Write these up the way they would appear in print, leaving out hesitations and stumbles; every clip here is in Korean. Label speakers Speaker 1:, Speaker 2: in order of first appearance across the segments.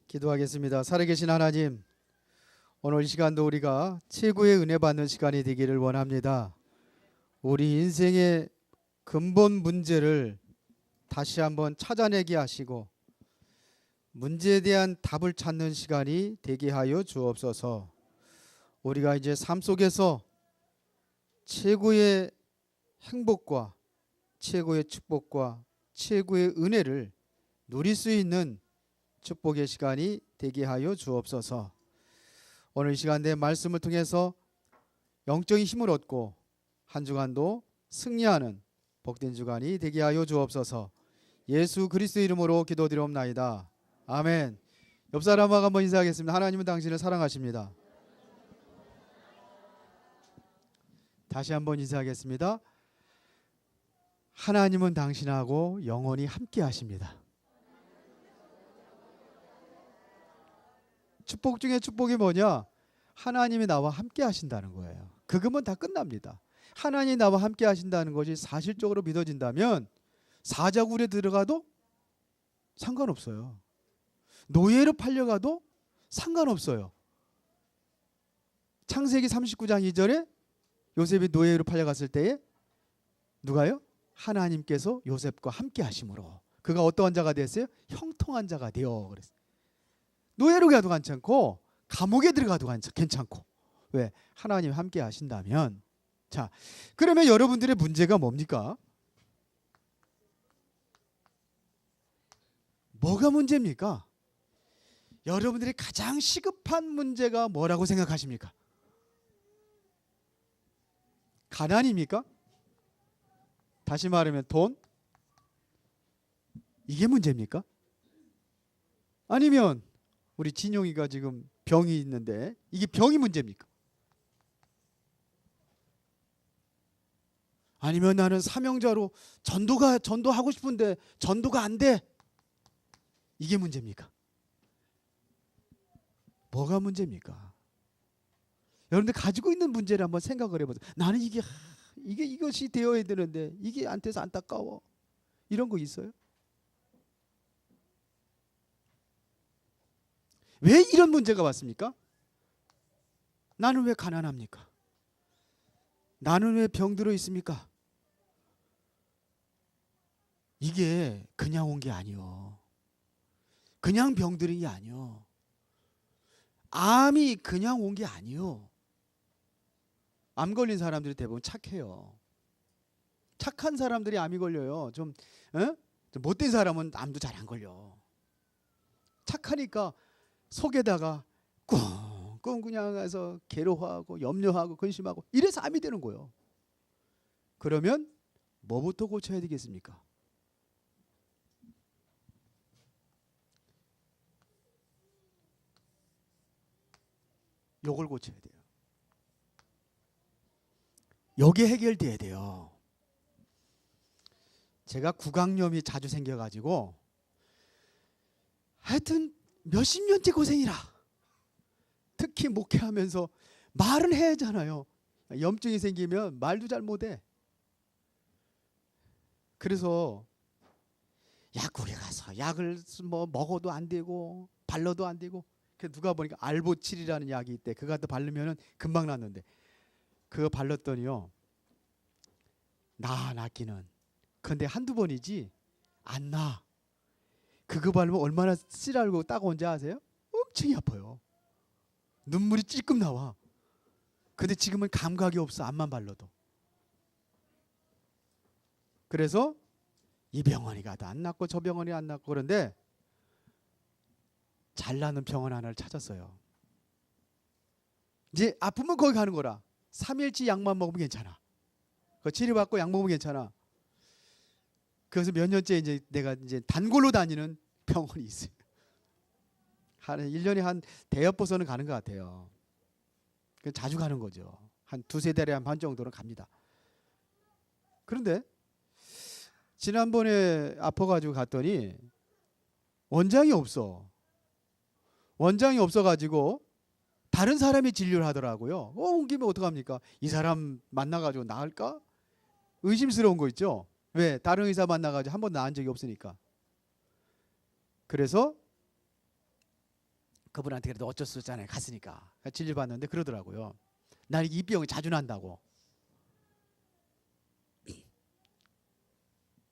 Speaker 1: 기도하겠습니다. 살아계신 하나님, 오늘 이 시간도 우리가 최고의 은혜 받는 시간이 되기를 원합니다. 우리 인생의 근본 문제를 다시 한번 찾아내게 하시고 문제에 대한 답을 찾는 시간이 되게 하여 주옵소서. 우리가 이제 삶 속에서 최고의 행복과 최고의 축복과 최고의 은혜를 누릴 수 있는 축복의 시간이 되게 하여 주옵소서. 오늘 이 시간 내 말씀을 통해서 영적인 힘을 얻고 한 주간도 승리하는 복된 주간이 되게 하여 주옵소서. 예수 그리스도 이름으로 기도드리옵나이다. 아멘. 옆 사람하고 한번 인사하겠습니다. 하나님은 당신을 사랑하십니다. 다시 한번 인사하겠습니다. 하나님은 당신하고 영원히 함께 하십니다. 축복 중에 축복이 뭐냐? 하나님이 나와 함께 하신다는 거예요. 그거면 다 끝납니다. 하나님이 나와 함께 하신다는 것이 사실적으로 믿어진다면 사자굴에 들어가도 상관없어요. 노예로 팔려가도 상관없어요. 창세기 39장 2절에 요셉이 노예로 팔려갔을 때에 누가요? 하나님께서 요셉과 함께 하심으로 그가 어떠한 자가 됐어요? 형통한 자가 되어 그랬어요. 노예로 가도 괜찮고 감옥에 들어가도 괜찮고. 왜? 하나님 함께 하신다면. 자, 그러면 여러분들의 문제가 뭡니까? 뭐가 문제입니까? 여러분들이 가장 시급한 문제가 뭐라고 생각하십니까? 가난입니까? 다시 말하면 돈? 이게 문제입니까? 아니면 우리 진용이가 지금 병이 있는데 이게 병이 문제입니까? 아니면 나는 사명자로 전도하고 싶은데 전도가 안 돼. 이게 문제입니까? 뭐가 문제입니까? 여러분들 가지고 있는 문제를 한번 생각을 해보세요. 나는 이것이 되어야 되는데 이게 안 돼서 안타까워. 이런 거 있어요? 왜 이런 문제가 왔습니까? 나는 왜 가난합니까? 나는 왜 병들어 있습니까? 이게 그냥 온 게 아니요. 그냥 병들은 게 아니요. 암이 그냥 온 게 아니요. 암 걸린 사람들이 대부분 착해요. 착한 사람들이 암이 걸려요. 좀 못된 사람은 암도 잘 안 걸려. 착하니까 속에다가 꽁꽁 그냥 해서 괴로워하고 염려하고 근심하고 이래서 암이 되는 거예요. 그러면 뭐부터 고쳐야 되겠습니까? 요걸 고쳐야 돼요. 요게 해결돼야 돼요. 제가 구강염이 자주 생겨가지고 하여튼 몇십 년째 고생이라. 특히 목회하면서 말은 해야 하잖아요. 염증이 생기면 말도 잘 못해. 그래서 약국에 가서 약을 먹어도 안 되고 발라도 안 되고. 누가 보니까 알보칠이라는 약이 있대. 그거 갖다 바르면 금방 낫는데 그거 발랐더니요 낫기는. 근데 한두 번이지 안 나. 그거 바르면 얼마나 쓰라고 따가운지 아세요? 엄청 아파요. 눈물이 찔끔 나와. 근데 지금은 감각이 없어. 암만 발라도. 그래서 이 병원이 가도 안 낫고 저 병원이 안 낫고. 그런데 잘 나는 병원 하나를 찾았어요. 이제 아프면 거기 가는 거라. 3일치 약만 먹으면 괜찮아. 그 치료받고 약 먹으면 괜찮아. 그래서 몇 년째 이제 내가 이제 단골로 다니는 병원이 있어요. 한 1년에 한 대여 보서는 가는 것 같아요. 자주 가는 거죠. 한 두세 달에 한 번 정도는 갑니다. 그런데 지난번에 아파가지고 갔더니 원장이 없어. 원장이 없어가지고 다른 사람이 진료를 하더라고요. 온 김에 어떡합니까? 이 사람 만나가지고 나을까? 의심스러운 거 있죠. 왜? 다른 의사 만나가지고 한 번도 나은 적이 없으니까. 그래서 그분한테 그래도 어쩔 수 없잖아요. 갔으니까. 진료 받는데 그러더라고요. 난 이 병이 자주 난다고.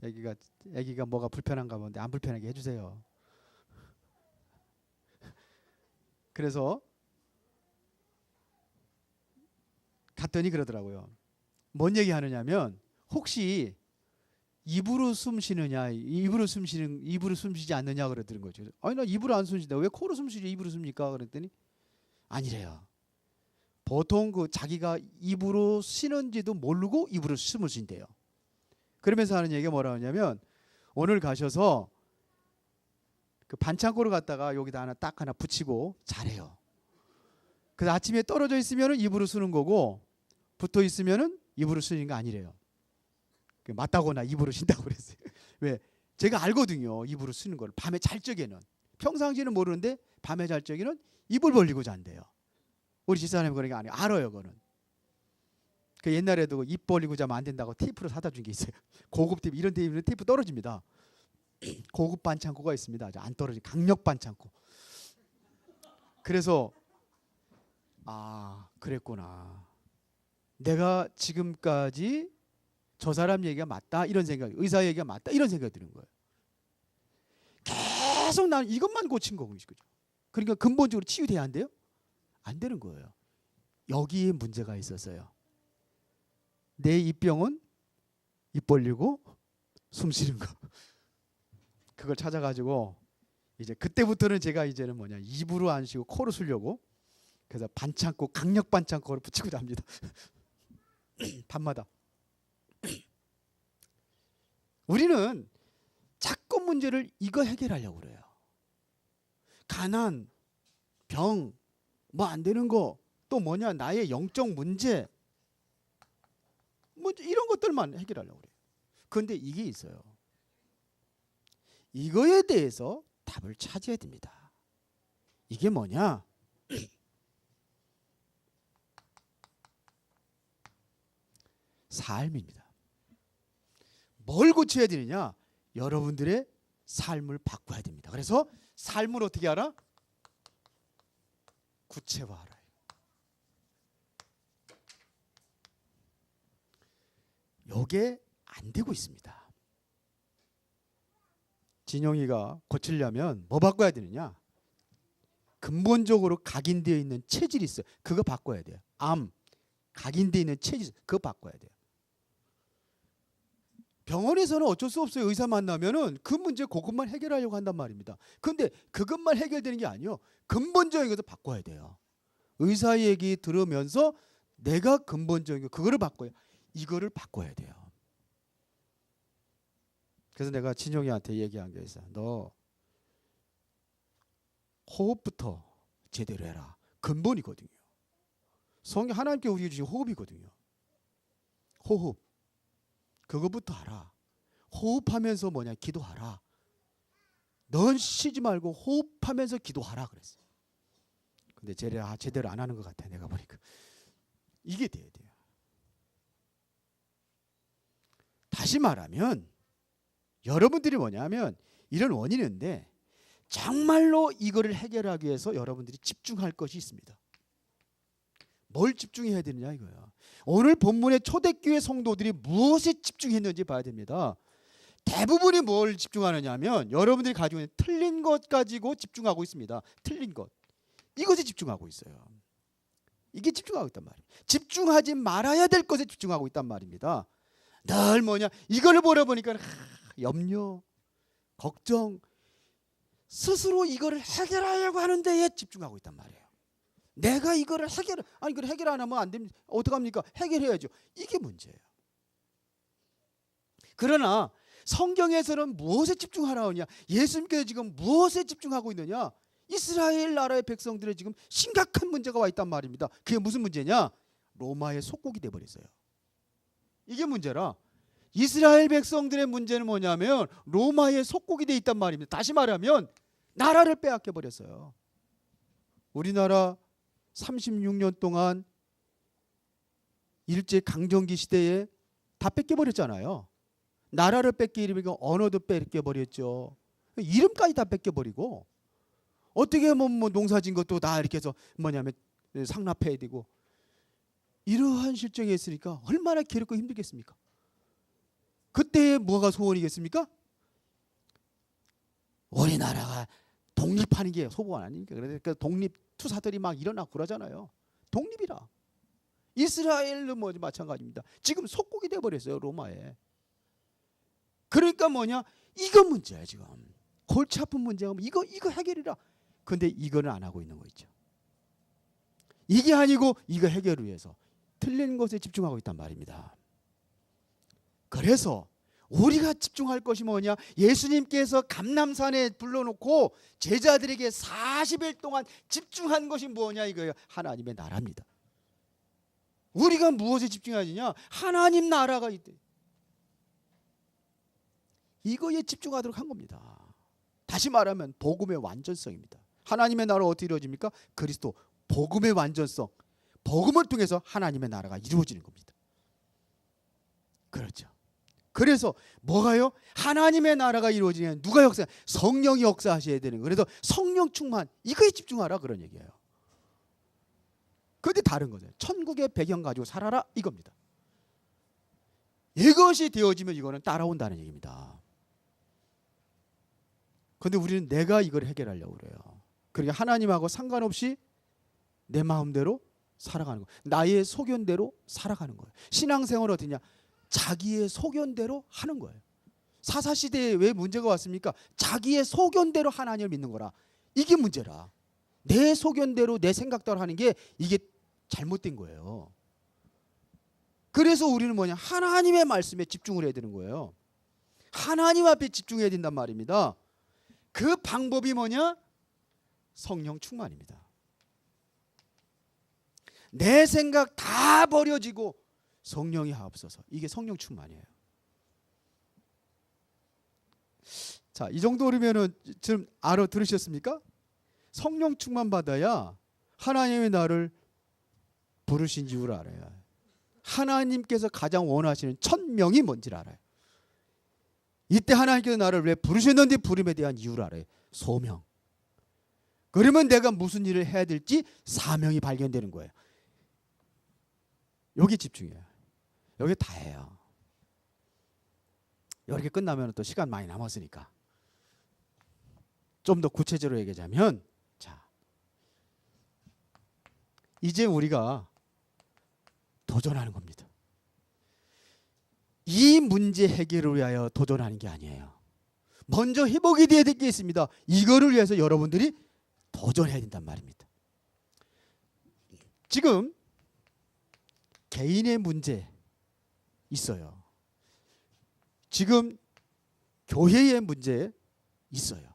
Speaker 1: 애기가 뭐가 불편한가 본데 안 불편하게 해주세요. 그래서 갔더니 그러더라고요. 뭔 얘기 하느냐면 혹시 입으로 숨 쉬느냐, 입으로 숨 쉬지 않느냐 그러더는 거죠. 아니 나 입으로 안 숨 쉬는데 왜 코로 숨 쉬지 입으로 씁니까? 그랬더니 아니래요. 보통 그 자기가 입으로 쉬는지도 모르고 입으로 숨을 쉰대요. 그러면서 하는 얘기가 뭐라 하냐면 오늘 가셔서 그 반창고를 갖다가 여기다 하나 붙이고 자래요. 그래서 아침에 떨어져 있으면은 입으로 쓰는 거고 붙어 있으면은 입으로 쓰는 거 아니래요. 맞다거나 입으로 쉰다고 그랬어요. 왜? 제가 알거든요. 입으로 쓰는 걸. 밤에 잘 적에는. 평상시에는 모르는데 밤에 잘 적에는 입을 벌리고 잔대요. 우리 집사람이 그러니까 아니에요. 알아요, 그거는. 그 옛날에도 입 벌리고 자면 안 된다고 테이프를 사다 준 게 있어요. 고급 테이프, 이런 테이프 떨어집니다. 고급 반창고가 있습니다. 안 떨어지. 강력 반창고. 그래서 아, 그랬구나. 내가 지금까지 저 사람 얘기가 맞다 이런 생각, 의사 얘기가 맞다 이런 생각이 드는 거예요. 계속 난 이것만 고친 거고, 그죠? 그러니까 근본적으로 치유돼야 안 돼요? 안 되는 거예요. 여기에 문제가 있었어요. 내 입병은 입 벌리고 숨 쉬는 거. 그걸 찾아가지고 이제 그때부터는 제가 이제는 뭐냐 입으로 안 쉬고 코로 쉬려고 그래서 반창고 강력 반창고를 붙이고 잡니다. 밤마다. 우리는 자꾸 문제를 이거 해결하려고 그래요. 가난, 병, 뭐 안 되는 거, 또 뭐냐 나의 영적 문제, 뭐 이런 것들만 해결하려고 그래요. 그런데 이게 있어요. 이거에 대해서 답을 찾아야 됩니다. 이게 뭐냐? 삶입니다. 뭘 고쳐야 되느냐? 여러분들의 삶을 바꿔야 됩니다. 그래서 삶을 어떻게 알아? 구체화하라. 요게 안 되고 있습니다. 진영이가 고치려면 뭐 바꿔야 되느냐? 근본적으로 각인되어 있는 체질이 있어요. 그거 바꿔야 돼요. 각인되어 있는 체질, 그거 바꿔야 돼요. 병원에서는 어쩔 수 없어요. 의사 만나면은 그 문제 그것만 해결하려고 한단 말입니다. 그런데 그것만 해결되는 게 아니요. 근본적인 것을 바꿔야 돼요. 의사 얘기 들으면서 내가 근본적인 거 그거를 바꿔요. 이거를 바꿔야 돼요. 그래서 내가 진영이한테 얘기한 게 있어. 너 호흡부터 제대로 해라. 근본이거든요. 성경 하나님께 우리에게 주신 호흡이거든요. 호흡. 그거부터 하라. 호흡하면서 뭐냐? 기도하라. 넌 쉬지 말고 호흡하면서 기도하라 그랬어요. 근데 제대로 안 하는 것 같아. 내가 보니까. 이게 돼야 돼요. 다시 말하면 여러분들이 뭐냐면 이런 원인인데 정말로 이거를 해결하기 위해서 여러분들이 집중할 것이 있습니다. 뭘 집중해야 되느냐 이거야. 오늘 본문의 초대교회 성도들이 무엇에 집중했는지 봐야 됩니다. 대부분이 뭘 집중하느냐 하면 여러분들이 가지고 있는 틀린 것 가지고 집중하고 있습니다. 틀린 것. 이것에 집중하고 있어요. 이게 집중하고 있단 말이에요. 집중하지 말아야 될 것에 집중하고 있단 말입니다. 늘 뭐냐 이걸 보려 보니까 염려, 걱정, 스스로 이거를 해결하려고 하는 데에 집중하고 있단 말이에요. 내가 이거를 이걸 해결 안 하면 안 됩니다. 어떡합니까? 해결해야죠. 이게 문제예요. 그러나 성경에서는 무엇에 집중하라 하냐? 예수님께서 지금 무엇에 집중하고 있느냐? 이스라엘 나라의 백성들의 지금 심각한 문제가 와 있단 말입니다. 그게 무슨 문제냐? 로마의 속국이 돼버렸어요. 이게 문제라. 이스라엘 백성들의 문제는 뭐냐면 로마의 속국이 돼 있단 말입니다. 다시 말하면 나라를 빼앗겨 버렸어요. 우리나라 36년 동안 일제 강점기 시대에 다 뺏겨버렸잖아요. 나라를 뺏기려면 언어도 뺏겨버렸죠. 이름까지 다 뺏겨버리고 어떻게 뭐 농사진 것도 다 이렇게 해서 뭐냐면 상납해야 되고, 이러한 실정에 있으니까 얼마나 괴롭고 힘들겠습니까? 그때 뭐가 소원이겠습니까? 우리나라가 독립하는 게 소원 아닙니까? 그러니까 독립 투사들이 막 일어나고 그러잖아요. 독립이라. 이스라엘도 뭐 마찬가지입니다. 지금 속국이 돼버렸어요, 로마에. 그러니까 뭐냐, 이거 문제야 지금. 골치 아픈 문제가 이거 해결이라. 근데 이거는 안 하고 있는 거 있죠. 이게 아니고 이거 해결을 위해서 틀린 것에 집중하고 있단 말입니다. 그래서 우리가 집중할 것이 뭐냐, 예수님께서 감람산에 불러놓고 제자들에게 40일 동안 집중한 것이 뭐냐, 이거예요. 하나님의 나라입니다. 우리가 무엇에 집중해야 되냐? 하나님 나라가 있대. 이거에 집중하도록 한 겁니다. 다시 말하면 복음의 완전성입니다. 하나님의 나라가 어떻게 이루어집니까? 그리스도 복음의 완전성, 복음을 통해서 하나님의 나라가 이루어지는 겁니다. 그렇죠. 그래서 뭐가요? 하나님의 나라가 이루어지면 누가 역사? 성령이 역사하셔야 되는 거예요. 그래서 성령 충만, 이거에 집중하라 그런 얘기예요. 그런데 다른 거죠. 천국의 배경 가지고 살아라 이겁니다. 이것이 되어지면 이거는 따라온다는 얘기입니다. 그런데 우리는 내가 이걸 해결하려고 그래요. 그러니까 하나님하고 상관없이 내 마음대로 살아가는 거예요. 나의 소견대로 살아가는 거예요. 신앙생활은 어떠냐? 자기의 소견대로 하는 거예요. 사사시대에 왜 문제가 왔습니까? 자기의 소견대로 하나님을 믿는 거라. 이게 문제라. 내 소견대로 내 생각대로 하는 게 이게 잘못된 거예요. 그래서 우리는 뭐냐? 하나님의 말씀에 집중을 해야 되는 거예요. 하나님 앞에 집중해야 된단 말입니다. 그 방법이 뭐냐? 성령 충만입니다. 내 생각 다 버려지고 성령이 하옵소서. 이게 성령 충만이에요. 자, 이 정도면은 지금 알아들으셨습니까? 성령 충만 받아야 하나님의 나를 부르신 이유를 알아요. 하나님께서 가장 원하시는 천명이 뭔지를 알아요. 이때 하나님께서 나를 왜 부르셨는지 부름에 대한 이유를 알아요. 소명. 그러면 내가 무슨 일을 해야 될지 사명이 발견되는 거예요. 여기 집중해요. 여기 다예요. 이렇게 끝나면 또 시간 많이 남았으니까 좀 더 구체적으로 얘기하자면, 자, 이제 우리가 도전하는 겁니다. 이 문제 해결을 위하여 도전하는 게 아니에요. 먼저 회복이 되어야 될 게 있습니다. 이거를 위해서 여러분들이 도전해야 된단 말입니다. 지금 개인의 문제 있어요. 지금 교회의 문제 있어요.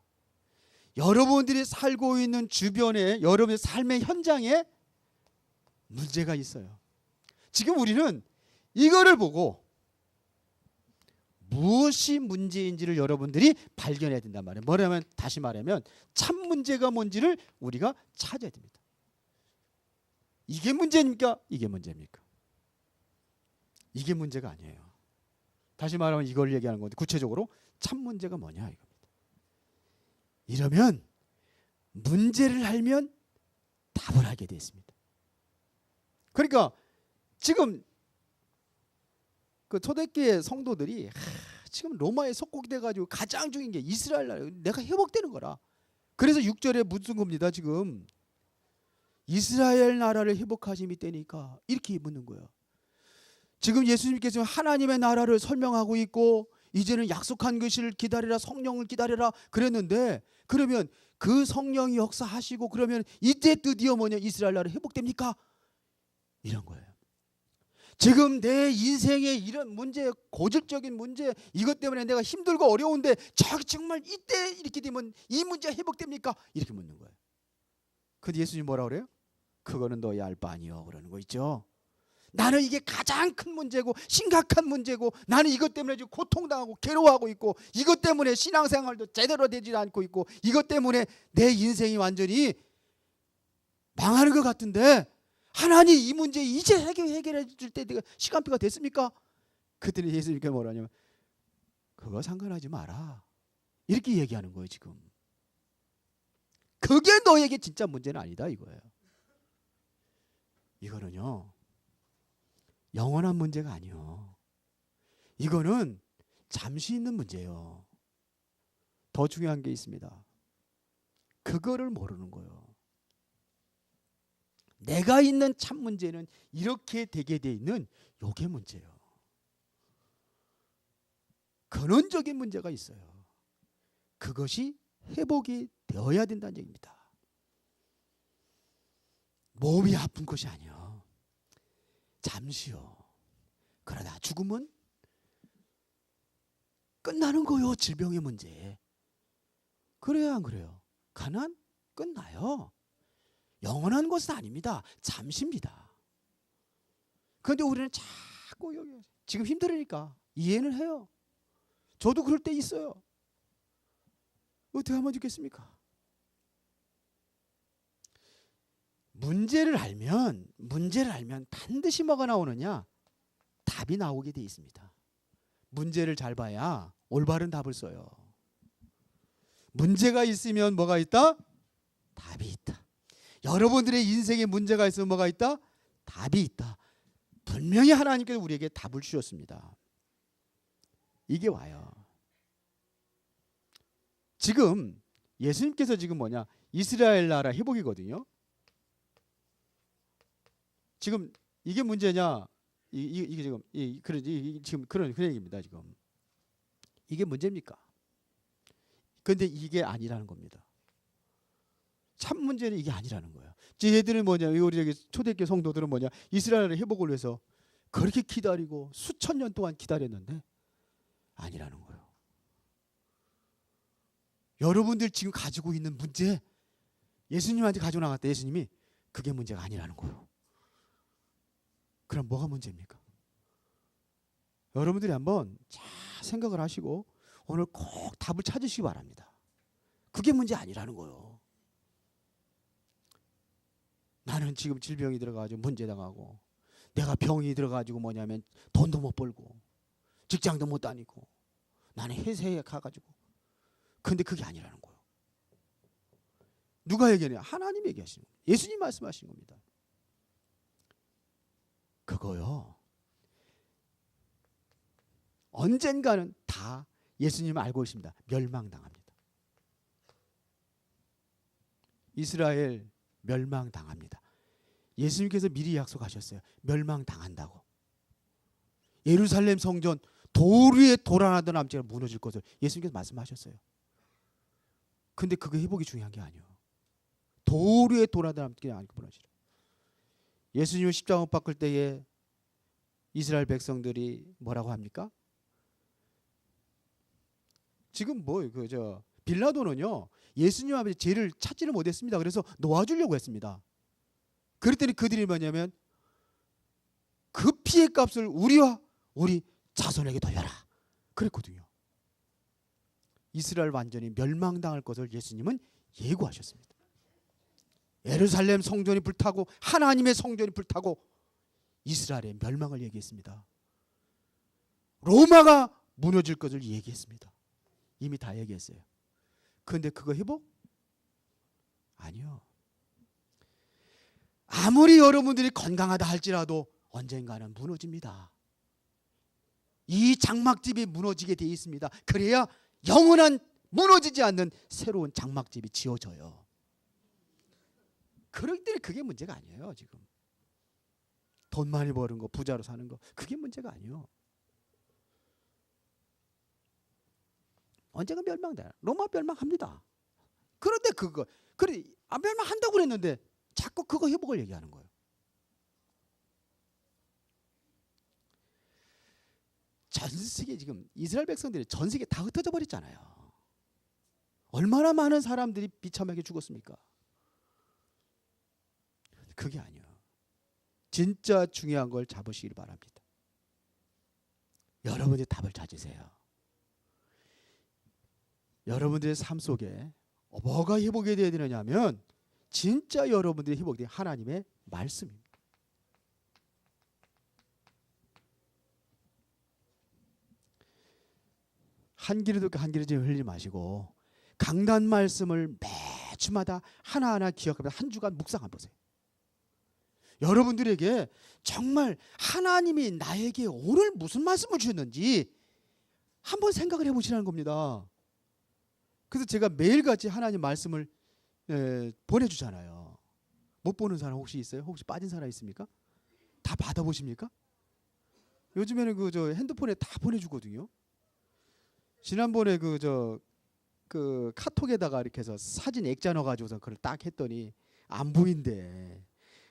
Speaker 1: 여러분들이 살고 있는 주변에, 여러분의 삶의 현장에 문제가 있어요. 지금 우리는 이거를 보고 무엇이 문제인지를 여러분들이 발견해야 된단 말이에요. 뭐냐면, 다시 말하면 참 문제가 뭔지를 우리가 찾아야 됩니다. 이게 문제입니까? 이게 문제입니까? 이게 문제가 아니에요. 다시 말하면 이걸 얘기하는 건데, 구체적으로 참 문제가 뭐냐 이겁니다. 이러면 문제를 알면 답을 하게 되어 있습니다. 그러니까 지금 그 초대교회 성도들이 지금 로마에 속국이 돼가지고 가장 중요한 게 이스라엘 나라, 내가 회복되는 거라. 그래서 6절에 묻은 겁니다. 지금 이스라엘 나라를 회복하심이 때니까 이렇게 묻는 거예요. 지금 예수님께서 하나님의 나라를 설명하고 있고, 이제는 약속한 것을 기다리라, 성령을 기다리라 그랬는데, 그러면 그 성령이 역사하시고 그러면 이때 드디어 뭐냐, 이스라엘 나라 회복됩니까? 이런 거예요. 지금 내 인생에 이런 문제, 고질적인 문제, 이것 때문에 내가 힘들고 어려운데 정말 이때 이렇게 되면 이 문제 회복됩니까? 이렇게 묻는 거예요. 근데 예수님 뭐라 그래요? 그거는 너희 알 바 아니요 그러는 거 있죠. 나는 이게 가장 큰 문제고 심각한 문제고, 나는 이것 때문에 지금 고통당하고 괴로워하고 있고, 이것 때문에 신앙생활도 제대로 되지 않고 있고, 이것 때문에 내 인생이 완전히 망하는 것 같은데, 하나님 이 문제 이제 해결해 줄 때가 시간표가 됐습니까? 그때는 예수님께서 뭐라냐면, 그거 상관하지 마라, 이렇게 얘기하는 거예요. 지금 그 그게 너에게 진짜 문제는 아니다 이거예요. 이거는요 영원한 문제가 아니요. 이거는 잠시 있는 문제예요. 더 중요한 게 있습니다. 그거를 모르는 거예요. 내가 있는 참 문제는 이렇게 되게 돼 있는 요게 문제예요. 근원적인 문제가 있어요. 그것이 회복이 되어야 된다는 얘기입니다. 몸이 아픈 것이 아니요. 잠시요. 그러다 죽으면 끝나는 거요. 질병의 문제. 그래야 안 그래요? 가난 끝나요. 영원한 것은 아닙니다. 잠시입니다. 그런데 우리는 자꾸 여기 지금 힘들으니까 이해는 해요. 저도 그럴 때 있어요. 어떻게 하면 좋겠습니까? 문제를 알면 반드시 뭐가 나오느냐? 답이 나오게 돼 있습니다. 문제를 잘 봐야 올바른 답을 써요. 문제가 있으면 뭐가 있다? 답이 있다. 여러분들의 인생에 문제가 있으면 뭐가 있다? 답이 있다. 분명히 하나님께서 우리에게 답을 주셨습니다. 이게 와요. 지금 예수님께서 지금 뭐냐? 이스라엘 나라 회복이거든요. 지금 이게 문제냐? 이게 지금 지금 그런 얘기입니다. 지금 이게 문제입니까? 그런데 이게 아니라는 겁니다. 참 문제는 이게 아니라는 거예요. 얘들은 뭐냐? 우리 여기 초대교회 성도들은 뭐냐? 이스라엘의 회복을 위해서 그렇게 기다리고 수천 년 동안 기다렸는데 아니라는 거예요. 여러분들 지금 가지고 있는 문제, 예수님한테 가지고 나갔다. 예수님이 그게 문제가 아니라는 거예요. 그럼 뭐가 문제입니까? 여러분들이 한번 잘 생각을 하시고 오늘 꼭 답을 찾으시기 바랍니다. 그게 문제 아니라는 거예요. 나는 지금 질병이 들어가지고 문제당하고, 내가 병이 들어가지고 뭐냐면 돈도 못 벌고 직장도 못 다니고 나는 회사에 가가지고. 근데 그게 아니라는 거예요. 누가 얘기하냐? 하나님 얘기하시는 거예요. 예수님 말씀하시는 겁니다. 그거요, 언젠가는 다 예수님 알고 있습니다. 멸망당합니다. 이스라엘 멸망당합니다. 예수님께서 미리 약속하셨어요. 멸망당한다고. 예루살렘 성전 돌 위에 돌아나던 암제가 무너질 것을 예수님께서 말씀하셨어요. 근데 그게 회복이 중요한 게 아니에요. 돌 위에 돌아나던 암제가 아니고 무너지라. 예수님을 십자가 못 박을 때에 이스라엘 백성들이 뭐라고 합니까? 지금 빌라도는요 예수님 앞에 죄를 찾지를 못했습니다. 그래서 놓아주려고 했습니다. 그랬더니 그들이 뭐냐면 그 피의 값을 우리와 우리 자손에게 돌려라 그랬거든요. 이스라엘 완전히 멸망당할 것을 예수님은 예고하셨습니다. 예루살렘 성전이 불타고 하나님의 성전이 불타고 이스라엘의 멸망을 얘기했습니다. 로마가 무너질 것을 얘기했습니다. 이미 다 얘기했어요. 그런데 그거 회복? 아니요. 아무리 여러분들이 건강하다 할지라도 언젠가는 무너집니다. 이 장막집이 무너지게 돼 있습니다. 그래야 영원한 무너지지 않는 새로운 장막집이 지어져요. 그럴 때는 그게 문제가 아니에요. 지금 돈 많이 버는 거, 부자로 사는 거, 그게 문제가 아니에요. 언젠가 멸망돼. 로마 멸망합니다. 그런데 멸망한다고 그랬는데 자꾸 그거 회복을 얘기하는 거예요. 전 세계 지금 이스라엘 백성들이 전 세계 다 흩어져 버렸잖아요. 얼마나 많은 사람들이 비참하게 죽었습니까? 그게 아니에요. 진짜 중요한 걸 잡으시길 바랍니다. 여러분이 답을 찾으세요. 여러분들의 삶 속에 뭐가 회복이 되어야 되느냐면 진짜 여러분들이 회복된 하나님의 말씀입니다. 한 길을 듣고 한 길을 흘리지 마시고 강단 말씀을 주마다 하나하나 기억하면서 한 주간 묵상해 보세요. 여러분들에게 정말 하나님이 나에게 오늘 무슨 말씀을 주셨는지 한번 생각을 해보시라는 겁니다. 그래서 제가 매일같이 하나님 말씀을 보내주잖아요. 못 보는 사람 혹시 있어요? 혹시 빠진 사람 있습니까? 다 받아보십니까? 요즘에는 저 핸드폰에 다 보내주거든요. 지난번에 그 카톡에다가 이렇게 해서 사진 액자 넣어가지고서 그걸 딱 했더니 안 보인대.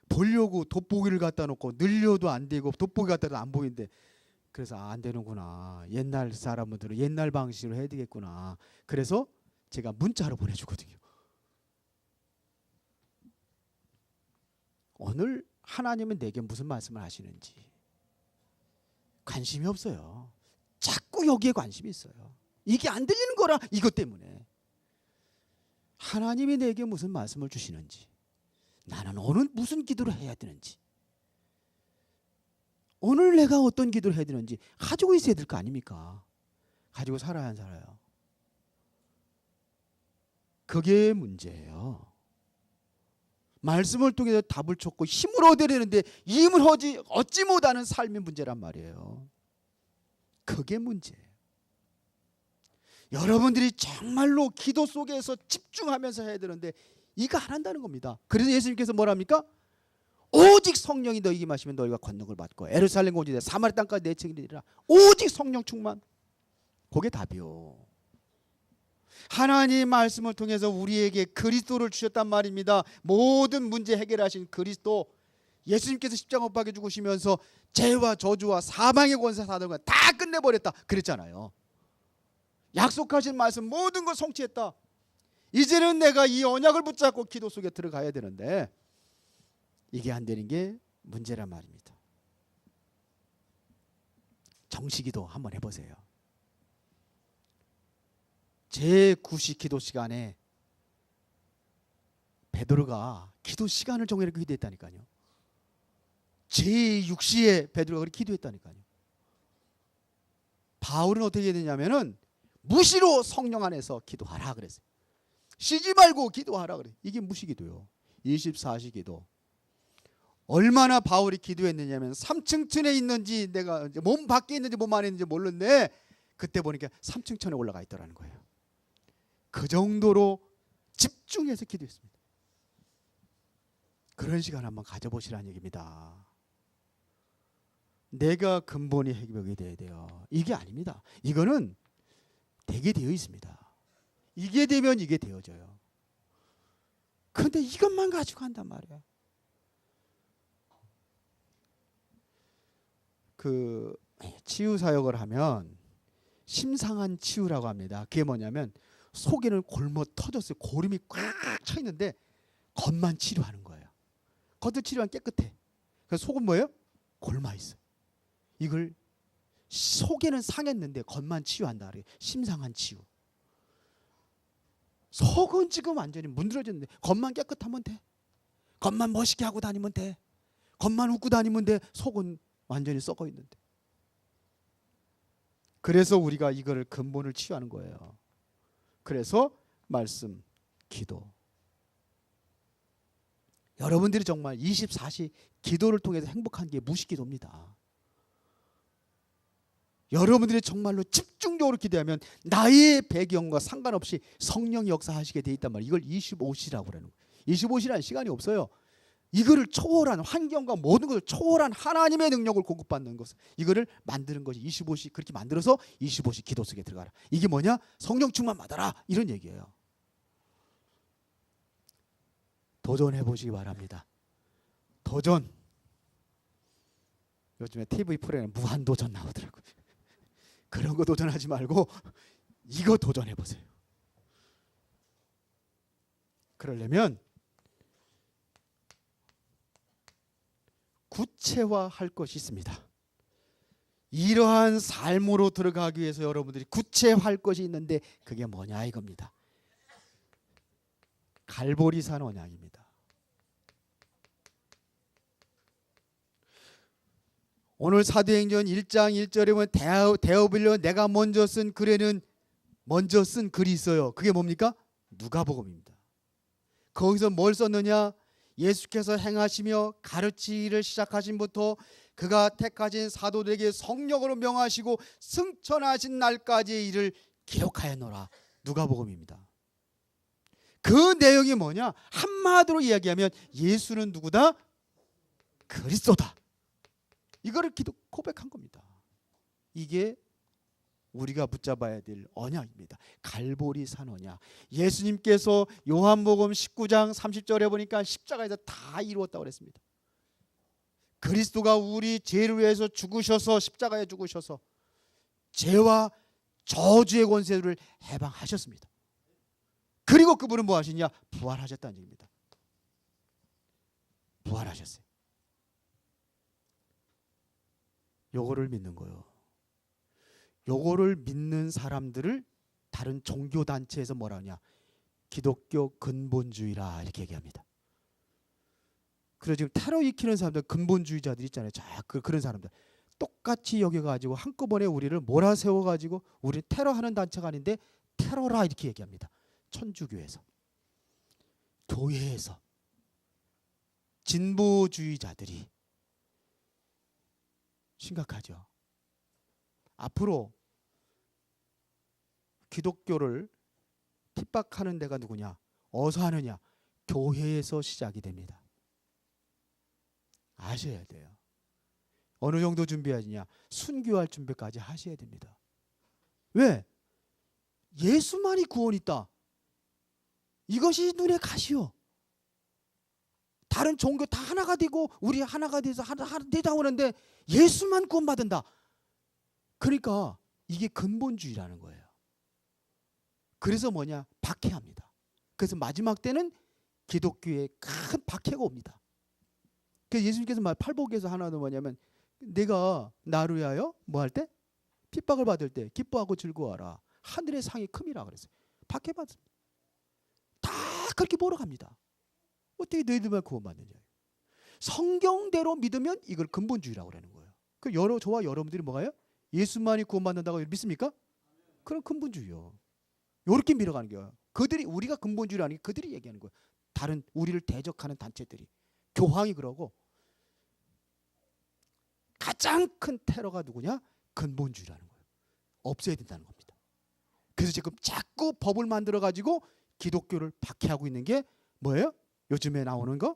Speaker 1: 보려고 돋보기를 갖다 놓고 늘려도 안 되고 돋보기 갖다 놔도 안 보인대. 그래서 안 되는구나. 옛날 사람들은 옛날 방식으로 해야 되겠구나. 그래서 제가 문자로 보내주거든요. 오늘 하나님은 내게 무슨 말씀을 하시는지 관심이 없어요. 자꾸 여기에 관심이 있어요. 이게 안 들리는 거라 이것 때문에. 하나님이 내게 무슨 말씀을 주시는지, 나는 오늘 무슨 기도를 해야 되는지, 오늘 내가 어떤 기도를 해야 되는지 가지고 있어야 될 거 아닙니까? 가지고 살아야 안 살아요? 그게 문제예요. 말씀을 통해서 답을 찾고 힘을 얻어야 되는데 힘을 얻지 못하는 삶의 문제란 말이에요. 그게 문제예요. 여러분들이 정말로 기도 속에서 집중하면서 해야 되는데 이거 안 한다는 겁니다. 그래서 예수님께서 뭐랍니까? 오직 성령이 너희에게 임하시면 너희가 권능을 받고 예루살렘 온 유대 사마리아 땅까지 내치리라. 오직 성령 충만. 그게 답이요. 하나님 말씀을 통해서 우리에게 그리스도를 주셨단 말입니다. 모든 문제 해결하신 그리스도, 예수님께서 십자가 못 박혀 죽으시면서 죄와 저주와 사망의 권세 사던 걸 다 끝내버렸다 그랬잖아요. 약속하신 말씀 모든 걸 성취했다. 이제는 내가 이 언약을 붙잡고 기도 속에 들어가야 되는데 이게 안 되는 게 문제란 말입니다. 정시기도 한번 해보세요. 제9시 기도 시간에 베드로가 기도 시간을 정해놓고 기도했다니까요. 제6시에 베드로가 그렇게 기도했다니까요. 바울은 어떻게 되냐면은 무시로 성령 안에서 기도하라 그랬어요. 쉬지 말고 기도하라 그래. 이게 무시기도요. 24시 기도. 얼마나 바울이 기도했느냐면 3층천에 있는지 내가 몸 밖에 있는지 몸 안에 있는지 모르는데 그때 보니까 3층천에 올라가 있더라는 거예요. 그 정도로 집중해서 기도했습니다. 그런 시간 한번 가져보시라는 얘기입니다. 내가 근본이 해결이 돼야 돼요. 이게 아닙니다. 이거는 되게 되어 있습니다. 이게 되면 이게 되어져요. 그런데 이것만 가지고 한단 말이에요. 그 치유 사역을 하면 심상한 치유라고 합니다. 그게 뭐냐면 속에는 골머 터졌어요. 고름이 꽉 차 있는데 겉만 치료하는 거예요. 겉을 치료하면 깨끗해. 그래서 속은 뭐예요? 골마 있어요. 이걸 속에는 상했는데 겉만 치유한다. 심상한 치유. 속은 지금 완전히 문드러졌는데 겉만 깨끗하면 돼. 겉만 멋있게 하고 다니면 돼. 겉만 웃고 다니면 돼. 속은 완전히 썩어 있는데. 그래서 우리가 이거를 근본을 치유하는 거예요. 그래서 말씀, 기도. 여러분들이 정말 24시 기도를 통해서 행복한 게 무식기도입니다. 여러분들이 정말로 집중적으로 기도하면 나의 배경과 상관없이 성령이 역사하시게 돼 있단 말이에요. 이걸 25시라고 그러는 거예요. 25시라는 시간이 없어요. 이거를 초월한 환경과 모든 것을 초월한 하나님의 능력을 공급받는 것, 이거를 만드는 것이 25시, 그렇게 만들어서 25시 기도 속에 들어가라. 이게 뭐냐? 성령 충만 받아라, 이런 얘기예요. 도전해 보시기 바랍니다. 도전. 요즘에 TV 프로그램 무한도전 나오더라고요. 그런 거 도전하지 말고 이거 도전해 보세요. 그러려면 구체화할 것이 있습니다. 이러한 삶으로 들어가기 위해서 여러분들이 구체화할 것이 있는데 그게 뭐냐 이겁니다. 갈보리산 언약입니다. 오늘 사도행전 1장 1절에 보면 데오빌로 내가 먼저 쓴 글에는 먼저 쓴 글이 있어요. 그게 뭡니까? 누가복음입니다. 거기서 뭘 썼느냐? 예수께서 행하시며 가르치기를 시작하신부터 그가 택하신 사도들에게 성령으로 명하시고 승천하신 날까지의 일을 기록하였노라. 누가복음입니다. 그 내용이 뭐냐? 한마디로 이야기하면 예수는 누구다? 그리스도다. 이거를 고백한 겁니다. 이게 우리가 붙잡아야 될 언약입니다. 갈보리 산 언약. 예수님께서 요한복음 19장 30절에 보니까 십자가에서 다 이루었다고 그랬습니다. 그리스도가 우리 죄를 위해서 죽으셔서 십자가에 죽으셔서 죄와 저주의 권세를 해방하셨습니다. 그리고 그분은 뭐 하시냐? 부활하셨다는 얘기입니다. 부활하셨어요. 요거를 믿는 거예요. 요거를 믿는 사람들을 다른 종교단체에서 뭐라 하냐? 기독교 근본주의라 이렇게 얘기합니다. 그래서 지금 테러 일으키는 사람들, 근본주의자들 있잖아요. 자, 그런 사람들 똑같이 여겨가지고 한꺼번에 우리를 몰아세워가지고 우리 테러하는 단체가 아닌데 테러라 이렇게 얘기합니다. 천주교에서, 교회에서 진보주의자들이 심각하죠. 앞으로 기독교를 핍박하는 데가 누구냐? 어디서 하느냐? 교회에서 시작이 됩니다. 아셔야 돼요. 어느 정도 준비하느냐? 순교할 준비까지 하셔야 됩니다. 왜? 예수만이 구원이 있다. 이것이 눈에 가시오. 다른 종교 다 하나가 되고 우리 하나가 돼서 하나 되자고 하는데 예수만 구원받는다. 그러니까 이게 근본주의라는 거예요. 그래서 뭐냐? 박해합니다. 그래서 마지막 때는 기독교에 큰 박해가 옵니다. 그래서 예수님께서 팔복에서 하나는 뭐냐면 내가 나를 위하여 뭐 할 때? 핍박을 받을 때 기뻐하고 즐거워하라. 하늘의 상이 큼이라 그랬어요. 박해받습니다. 다 그렇게 몰아갑니다. 어떻게 너희들만 구원받느냐. 성경대로 믿으면 이걸 근본주의라고 그러는 거예요. 저와 여러분들이 뭐가요? 예수만이 구원받는다고 믿습니까? 그럼 근본주의요. 이렇게 밀어가는 거예요. 우리가 근본주의라는 게 그들이 얘기하는 거예요. 다른 우리를 대적하는 단체들이. 교황이 그러고 가장 큰 테러가 누구냐? 근본주의라는 거예요. 없애야 된다는 겁니다. 그래서 지금 자꾸 법을 만들어 가지고 기독교를 박해하고 있는 게 뭐예요? 요즘에 나오는 거?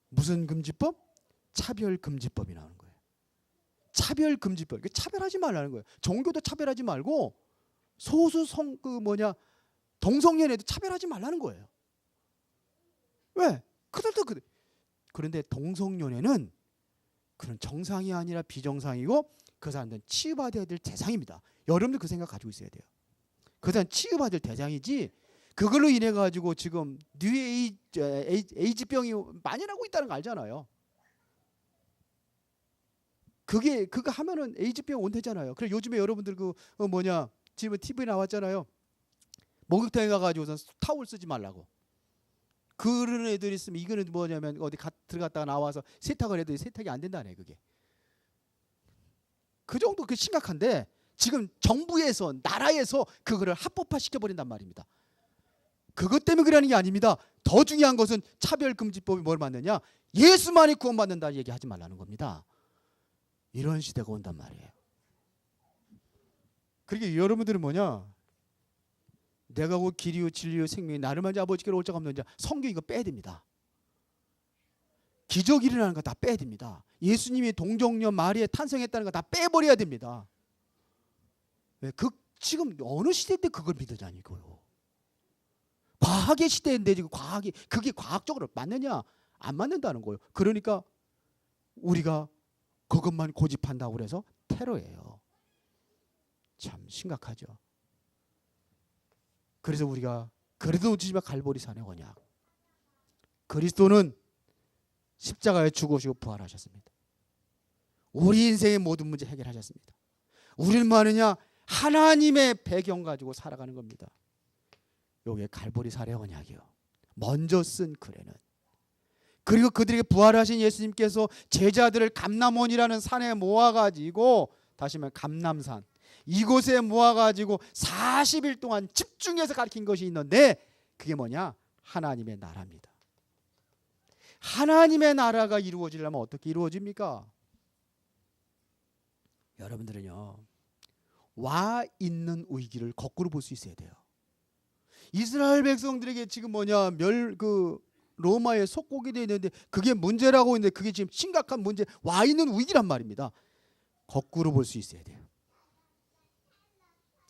Speaker 1: 무슨 금지법? 차별금지법이 나오는 거예요. 차별금지법. 차별하지 말라는 거예요. 종교도 차별하지 말고 소수 동성연애도 차별하지 말라는 거예요. 왜? 그들도 그런데 동성연애는 그런 정상이 아니라 비정상이고 그 사람들은 치유받아야 될 대상입니다. 여러분들 그 생각 가지고 있어야 돼요. 그 사람 치유받을 대상이지 그걸로 인해 가지고 지금 에이즈병이 만연하고 있다는 거 알잖아요. 그거 하면은 에이즈병 온대잖아요. 그래 요즘에 여러분들 지금 TV에 나왔잖아요. 목욕탕에 가가지고서 타올 쓰지 말라고. 그런 애들 있으면 이거는 뭐냐면 어디 들어갔다가 나와서 세탁을 해도 세탁이 안 된다네 그게. 그 정도 심각한데 지금 정부에서 나라에서 그거를 합법화 시켜버린단 말입니다. 그것 때문에 그러는 게 아닙니다. 더 중요한 것은 차별금지법이 뭘 만드냐? 예수만이 구원받는다 얘기하지 말라는 겁니다. 이런 시대가 온단 말이에요. 그러니까 여러분들은 뭐냐? 내가 곧 길이요 진리요 생명이 나를 만지 아버지께로 올 자가 없는 자. 성경 이거 빼야 됩니다. 기적이 일어나는 거 다 빼야 됩니다. 예수님이 동정녀 마리아에 탄생했다는 거 다 빼버려야 됩니다. 왜? 지금 어느 시대 때 그걸 믿으자니까요. 과학의 시대인데 지금 그게 과학적으로 맞느냐? 안 맞는다는 거예요. 그러니까 우리가 그것만 고집한다고 그래서 테러예요. 참 심각하죠. 그래서 우리가 그래도 놓치지 마 갈보리 산의 언약. 그리스도는 십자가에 죽으시고 부활하셨습니다. 우리 인생의 모든 문제 해결하셨습니다. 우리는 뭐 하느냐? 하나님의 배경 가지고 살아가는 겁니다. 요게 갈보리 산의 언약이요. 먼저 쓴 글에는. 그리고 그들에게 부활하신 예수님께서 제자들을 감람원이라는 산에 모아가지고 다시 말하면 감람산 이곳에 모아가지고 40일 동안 집중해서 가르친 것이 있는데 그게 뭐냐? 하나님의 나라입니다. 하나님의 나라가 이루어지려면 어떻게 이루어집니까? 여러분들은요, 와 있는 위기를 거꾸로 볼 수 있어야 돼요. 이스라엘 백성들에게 지금 로마에 속국이 되어 있는데 그게 문제라고 했는데 그게 지금 심각한 문제, 와 있는 위기란 말입니다. 거꾸로 볼 수 있어야 돼요.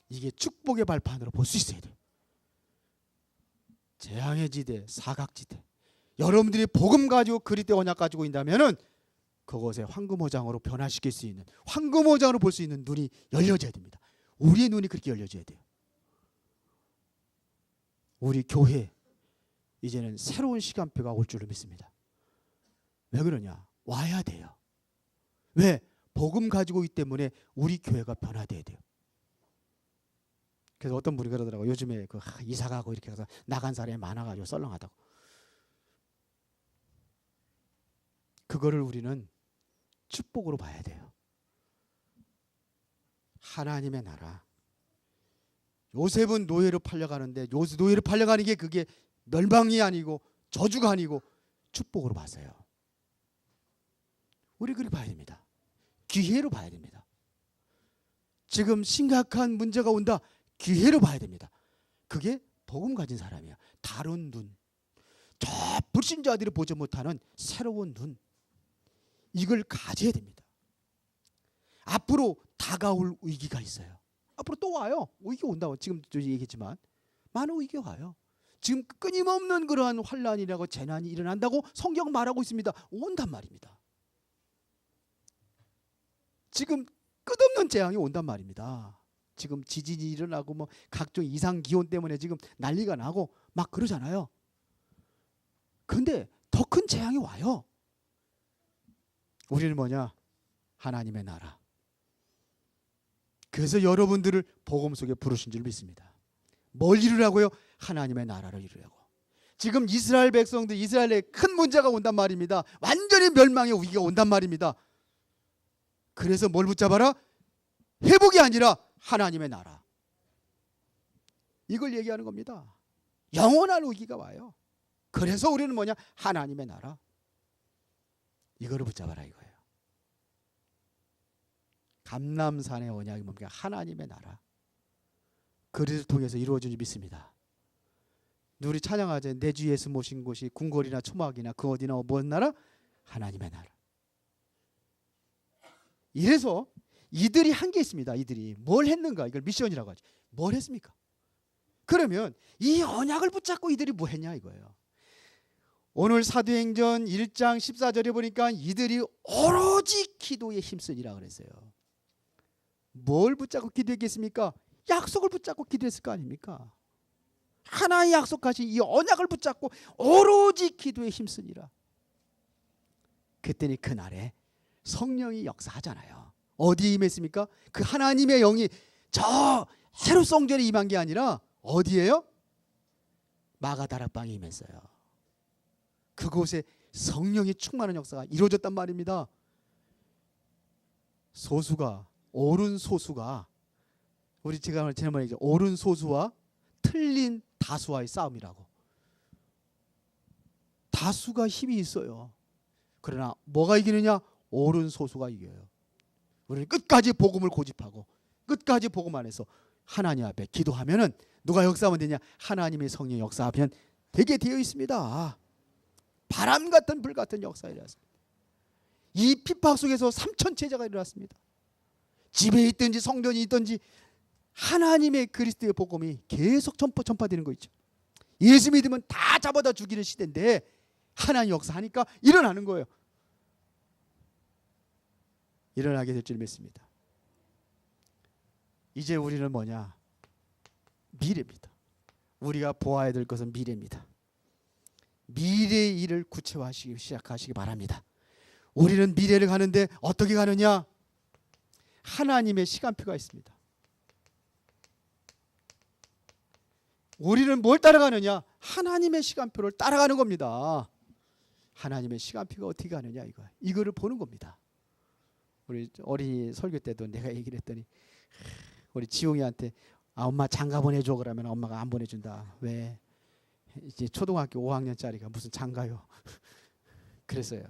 Speaker 1: 이게 축복의 발판으로 볼 수 있어야 돼요. 재앙의 지대, 사각지대, 여러분들이 복음 가지고 그리스도 언약 가지고 있다면은 그것에 황금어장으로 변화시킬 수 있는, 황금어장으로 볼 수 있는 눈이 열려져야 됩니다. 우리의 눈이 그렇게 열려져야 돼요. 우리 교회 이제는 새로운 시간표가 올 줄을 믿습니다. 왜 그러냐? 와야 돼요. 왜? 복음 가지고 있기 때문에 우리 교회가 변화돼야 돼요. 그래서 어떤 분이 그러더라고요. 요즘에 이사 가고 이렇게 가서 나간 사람이 많아가지고 썰렁하다고. 그거를 우리는 축복으로 봐야 돼요. 하나님의 나라. 요셉은 노예로 팔려가는데 노예로 팔려가는 게 그게 멸망이 아니고 저주가 아니고 축복으로 봤어요. 우리 그렇게 봐야 됩니다. 기회로 봐야 됩니다. 지금 심각한 문제가 온다. 기회로 봐야 됩니다. 그게 복음 가진 사람이야. 다른 눈. 저 불신자들이 보지 못하는 새로운 눈. 이걸 가져야 됩니다. 앞으로 다가올 위기가 있어요. 앞으로 또 와요. 위기 온다고 지금 얘기했지만 많은 위기가 와요. 지금 끊임없는 그러한 환란이라고 재난이 일어난다고 성경 말하고 있습니다. 온단 말입니다. 지금 끝없는 재앙이 온단 말입니다. 지금 지진이 일어나고 뭐 각종 이상 기온 때문에 지금 난리가 나고 막 그러잖아요. 그런데 더 큰 재앙이 와요. 우리는 뭐냐? 하나님의 나라. 그래서 여러분들을 복음 속에 부르신 줄 믿습니다. 뭘 이루라고요? 하나님의 나라를 이루라고. 지금 이스라엘 백성들, 이스라엘에 큰 문제가 온단 말입니다. 완전히 멸망의 위기가 온단 말입니다. 그래서 뭘 붙잡아라? 회복이 아니라 하나님의 나라. 이걸 얘기하는 겁니다. 영원한 위기가 와요. 그래서 우리는 뭐냐? 하나님의 나라. 이거를 붙잡아라 이거예요. 감람산의 언약이 뭡니까? 하나님의 나라. 그리스도를 통해서 이루어진 줄 믿습니다. 우리 찬양하자. 내 주 예수 모신 곳이 궁궐이나 초막이나 그 어디나 뭔 나라? 하나님의 나라. 이래서 이들이 한 게 있습니다. 이들이 뭘 했는가? 이걸 미션이라고 하죠. 뭘 했습니까? 그러면 이 언약을 붙잡고 이들이 뭐 했냐 이거예요. 오늘 사도행전 1장 14절에 보니까 이들이 오로지 기도에 힘쓰니라 그랬어요. 뭘 붙잡고 기도했겠습니까? 약속을 붙잡고 기도했을 거 아닙니까? 하나의 약속하신 이 언약을 붙잡고 오로지 기도에 힘쓰니라. 그때니 그날에 성령이 역사하잖아요. 어디에 임했습니까? 그 하나님의 영이 저 헤롯성전에 임한 게 아니라 어디예요? 마가다락방에 임했어요. 그곳에 성령이 충만한 역사가 이루어졌단 말입니다. 소수가, 옳은 소수가, 우리 제가 지난번에 얘기했죠. 옳은 소수와 틀린 다수와의 싸움이라고. 다수가 힘이 있어요. 그러나 뭐가 이기느냐? 옳은 소수가 이겨요. 우리는 끝까지 복음을 고집하고 끝까지 복음 안에서 하나님 앞에 기도하면은 누가 역사하면 되냐? 하나님의 성령이 역사하면 되게 되어 있습니다. 바람 같은 불 같은 역사가 일어났습니다. 이 핍박 속에서 3천 제자가 일어났습니다. 집에 있든지 성전이 있든지 하나님의 그리스도의 복음이 계속 전파되는 거 있죠. 예수 믿으면 다 잡아다 죽이는 시대인데 하나님 역사하니까 일어나는 거예요. 일어나게 될 줄 믿습니다. 이제 우리는 뭐냐? 미래입니다. 우리가 보아야 될 것은 미래입니다. 미래의 일을 구체화하시기 시작하시기 바랍니다. 우리는 미래를 가는데 어떻게 가느냐? 하나님의 시간표가 있습니다. 우리는 뭘 따라가느냐? 하나님의 시간표를 따라가는 겁니다. 하나님의 시간표가 어떻게 가느냐 이거를 보는 겁니다. 우리 어린이 설교 때도 내가 얘기를 했더니 우리 지용이한테 엄마 장가 보내줘 그러면 엄마가 안 보내준다. 왜? 이제 초등학교 5학년짜리가 무슨 장가요. 그랬어요.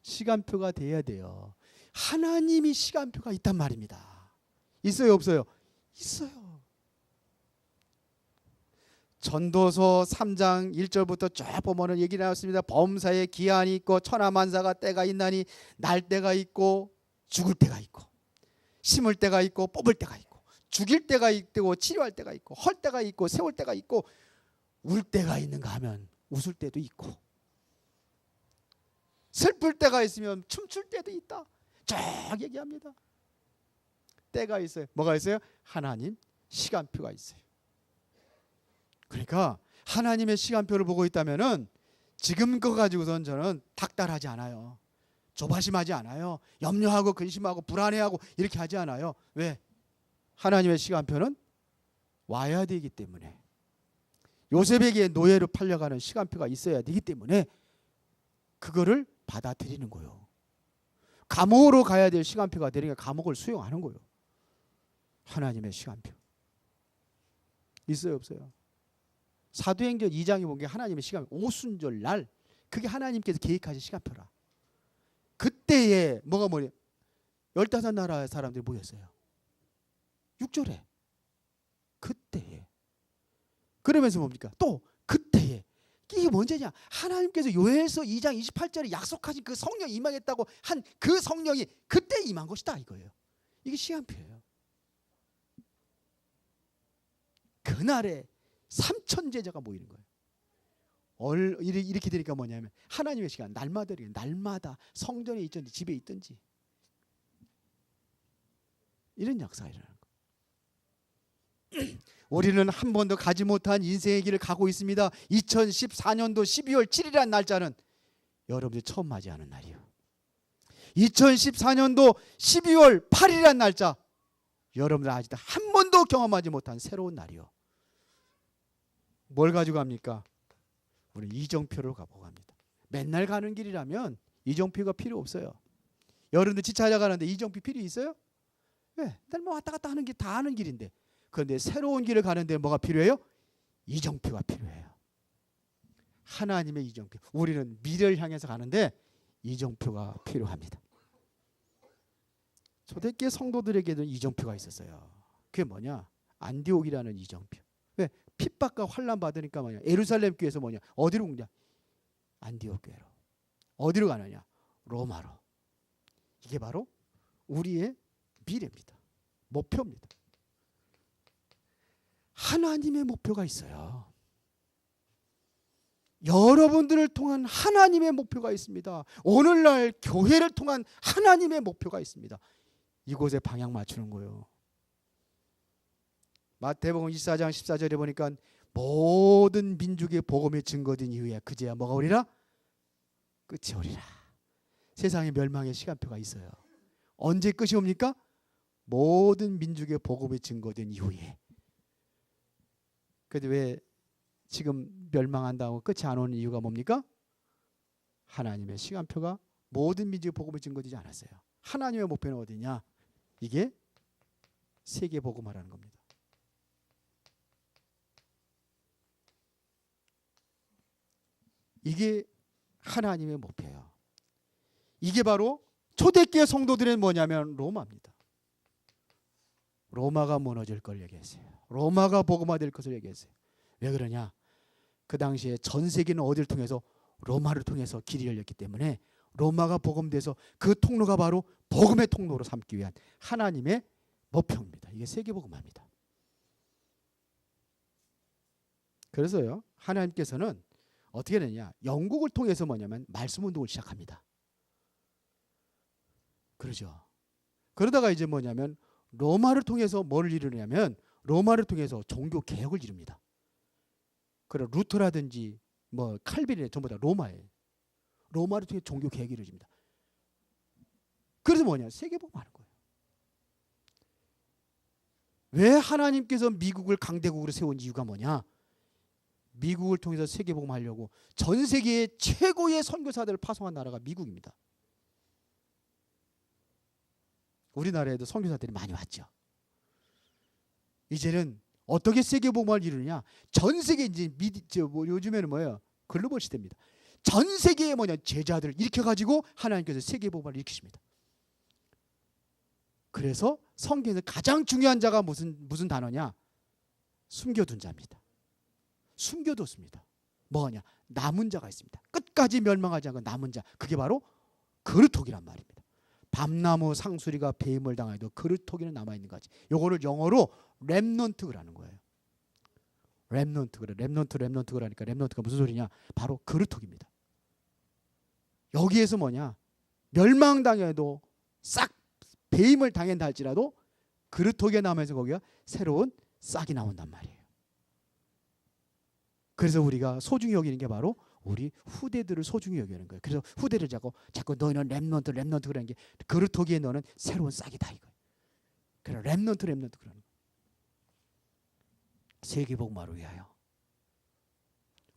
Speaker 1: 시간표가 돼야 돼요. 하나님이 시간표가 있단 말입니다. 있어요, 없어요? 있어요. 전도서 3장 1절부터 쭉 보면은 얘기 나왔습니다. 범사에 기한이 있고 천하만사가 때가 있나니 날 때가 있고 죽을 때가 있고 심을 때가 있고 뽑을 때가 있고 죽일 때가 있고 치료할 때가 있고 헐 때가 있고 세울 때가 있고 울 때가 있는가 하면 웃을 때도 있고 슬플 때가 있으면 춤출 때도 있다. 쭉 얘기합니다. 때가 있어요. 뭐가 있어요? 하나님 시간표가 있어요. 그러니까 하나님의 시간표를 보고 있다면은 지금 거 가지고선 저는 닥달하지 않아요. 조바심하지 않아요. 염려하고 근심하고 불안해하고 이렇게 하지 않아요. 왜? 하나님의 시간표는 와야 되기 때문에, 요셉에게 노예로 팔려가는 시간표가 있어야 되기 때문에 그거를 받아들이는 거예요. 감옥으로 가야 될 시간표가 되니까 감옥을 수용하는 거예요. 하나님의 시간표 있어요, 없어요? 사도행전 2장에 본 게 하나님의 시간, 오순절 날 그게 하나님께서 계획하신 시간표라. 그때에 뭐가 뭐냐, 15나라의 사람들이 모였어요. 6절에 그때에. 그러면서 뭡니까? 또 그때에. 이게 뭔지냐? 하나님께서 요엘서 2장 28절에 약속하신 그 성령이 임하겠다고 한 그 성령이 그때 임한 것이다 이거예요. 이게 시간표예요. 그날에 3천 제자가 모이는 거예요. 이렇게 되니까 뭐냐면 하나님의 시간, 날마다 성전에 있든지 집에 있든지 이런 역사가 일어나는 거예요. 우리는 한 번도 가지 못한 인생의 길을 가고 있습니다. 2014년도 12월 7일이라는 날짜는 여러분들이 처음 맞이하는 날이에요. 2014년도 12월 8일이라는 날짜, 여러분들 아직도 한 번도 경험하지 못한 새로운 날이요. 뭘 가지고 갑니까? 우리 이정표를 가보고 갑니다. 맨날 가는 길이라면 이정표가 필요 없어요. 여러분들 지하자 가는데 이정표 필요 있어요? 왜? 날 왔다 갔다 하는 길 다 아는 길인데. 그런데 새로운 길을 가는데 뭐가 필요해요? 이정표가 필요해요. 하나님의 이정표. 우리는 미래를 향해서 가는데 이정표가 필요합니다. 초대교회 성도들에게도 이정표가 있었어요. 그게 뭐냐? 안디옥이라는 이정표. 왜? 핍박과 환난 받으니까 뭐냐? 예루살렘 교회에서 뭐냐? 어디로 오냐? 안디옥 교회로. 어디로 가느냐? 로마로. 이게 바로 우리의 미래입니다. 목표입니다. 하나님의 목표가 있어요. 여러분들을 통한 하나님의 목표가 있습니다. 오늘날 교회를 통한 하나님의 목표가 있습니다. 이곳에 방향 맞추는 거예요. 마태복음 24장 14절에 보니까 모든 민족의 복음이 증거된 이후에 그제야 뭐가 오리라? 끝이 오리라. 세상의 멸망의 시간표가 있어요. 언제 끝이 옵니까? 모든 민족의 복음이 증거된 이후에. 그런데 왜 지금 멸망한다고 끝이 안 오는 이유가 뭡니까? 하나님의 시간표가 모든 민족의 복음이 증거되지 않았어요. 하나님의 목표는 어디냐? 이게 세계 복음화라는 겁니다. 이게 하나님의 목표예요. 이게 바로 초대교회 성도들은 뭐냐면 로마입니다. 로마가 무너질 걸 얘기했어요. 로마가 복음화될 것을 얘기했어요. 왜 그러냐? 그 당시에 전 세계는 어디를 통해서? 로마를 통해서 길이 열렸기 때문에 로마가 복음돼서 그 통로가 바로 복음의 통로로 삼기 위한 하나님의 목표입니다. 이게 세계 복음화입니다. 그래서요, 하나님께서는 어떻게 되냐? 영국을 통해서 뭐냐면 말씀 운동을 시작합니다. 그러죠. 그러다가 이제 뭐냐면 로마를 통해서 뭘 이루냐면 로마를 통해서 종교 개혁을 이룹니다. 그래 루터라든지 뭐 칼빈이 전부 다 로마예요. 로마를 통해 종교 개혁이 이루어집니다. 그래서 뭐냐? 세계복음하는 거예요. 왜 하나님께서 미국을 강대국으로 세운 이유가 뭐냐? 미국을 통해서 세계복음하려고 전 세계의 최고의 선교사들을 파송한 나라가 미국입니다. 우리나라에도 선교사들이 많이 왔죠. 이제는 어떻게 세계복음을 이루느냐? 전 세계 이제 요즘에는 뭐예요? 글로벌 시대입니다. 전 세계에 제자들을 일으켜가지고 하나님께서 세계복음을 일으키십니다. 그래서 성경에서 가장 중요한 자가 무슨 단어냐? 숨겨둔 자입니다. 숨겨뒀습니다. 뭐냐? 남은 자가 있습니다. 끝까지 멸망하지 않고 남은 자. 그게 바로 그릇토기란 말입니다. 밤나무 상수리가 배임을 당해도 그릇토기는 남아있는 거지. 요거를 영어로 렘넌트라는 거예요. 렘넌트 그러니까 렘넌트가 무슨 소리냐? 바로 그릇토기입니다. 여기에서 뭐냐? 멸망당해도 싹 배임을 당한다 할지라도 그릇토기에 남아서 거기가 새로운 싹이 나온단 말이에요. 그래서 우리가 소중히 여기는 게 바로 우리 후대들을 소중히 여기는 거예요. 그래서 후대를 자꾸 너희는 렘넌트 그러는 게 그릇토기에 너는 새로운 싹이다 이거예요. 그래서 렘넌트 그러는 거예요. 세계복음화를 위하여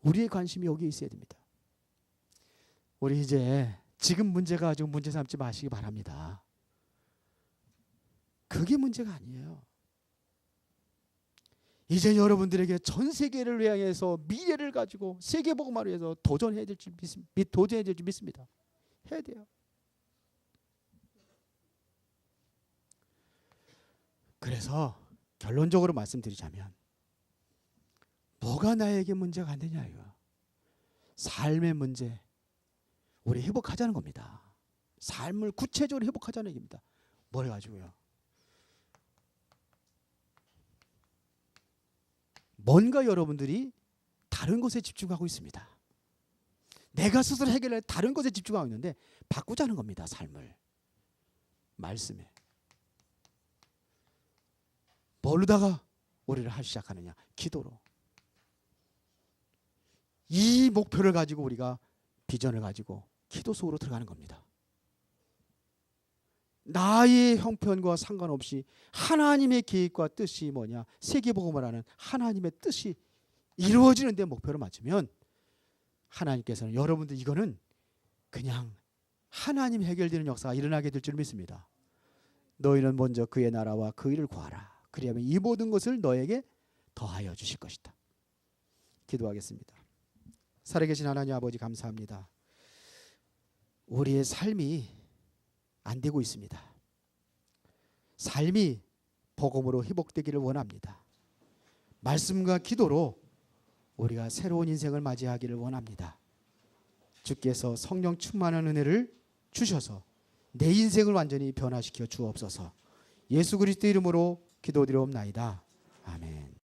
Speaker 1: 우리의 관심이 여기에 있어야 됩니다. 우리 이제 지금 문제가 가지고 문제 삼지 마시기 바랍니다. 그게 문제가 아니에요. 이제 여러분들에게 전 세계를 향해서 미래를 가지고 세계복음화를 위해서 도전해야 될지 믿습니다. 해야 돼요. 그래서 결론적으로 말씀드리자면 뭐가 나에게 문제가 안 되냐 이거. 삶의 문제. 우리 회복하자는 겁니다. 삶을 구체적으로 회복하자는 얘기입니다. 뭘 가지고요? 뭔가 여러분들이 다른 것에 집중하고 있습니다. 내가 스스로 해결할 다른 것에 집중하고 있는데 바꾸자는 겁니다. 삶을. 말씀에. 뭘로다가 우리를 하기 시작하느냐? 기도로. 이 목표를 가지고 우리가 비전을 가지고 기도 속으로 들어가는 겁니다. 나의 형편과 상관없이 하나님의 계획과 뜻이 뭐냐? 세계복음을 하는 하나님의 뜻이 이루어지는 데 목표를 맞추면 하나님께서는 여러분들 이거는 그냥 하나님 해결되는 역사가 일어나게 될 줄 믿습니다. 너희는 먼저 그의 나라와 그 일을 구하라. 그리하면 이 모든 것을 너에게 더하여 주실 것이다. 기도하겠습니다. 살아계신 하나님 아버지 감사합니다. 우리의 삶이 안 되고 있습니다. 삶이 복음으로 회복되기를 원합니다. 말씀과 기도로 우리가 새로운 인생을 맞이하기를 원합니다. 주께서 성령 충만한 은혜를 주셔서 내 인생을 완전히 변화시켜 주옵소서. 예수 그리스도 이름으로 기도드리옵나이다. 아멘.